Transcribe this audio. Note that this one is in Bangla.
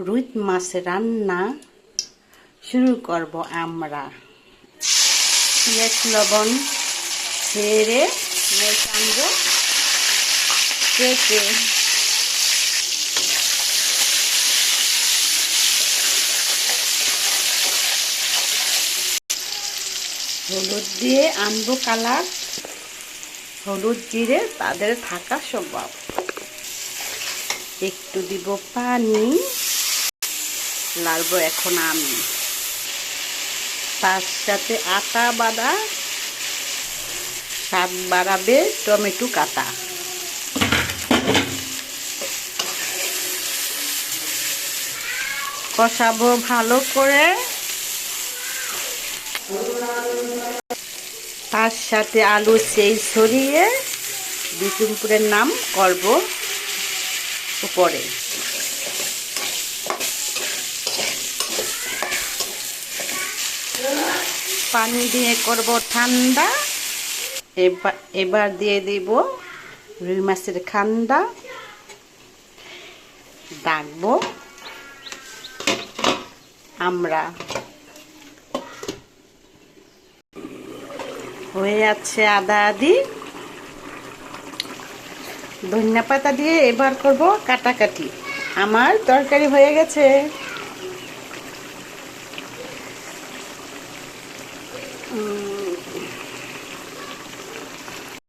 রুই মাছ রান্না শুরু করব আমরা। পেঁয়াজ লবণ ছেড়ে মেশানবো কেটে। হলুদ দিয়ে আনবো কালার, হলুদ জিরে তাদের থাকা স্বভাব। একটু দিব পানি, লাড়বো এখন আমি। তার সাথে আটা বাটা, স্বাদ বাড়াবে টমেটো কাটা। কষাবো ভালো করে। তার সাথে আলু সেই ছড়িয়ে বিচুমপুরের নাম করব উপরে। পানি দিয়ে করব ঠান্ডা। এবার দিয়ে দিব রুই মাছের খান্ডা, ডাকবো আমরা। হয়ে আছে আদা আদি, ধনিয়া পাতা দিয়ে এবার করব কাটাকাটি। আমার তরকারি হয়ে গেছে।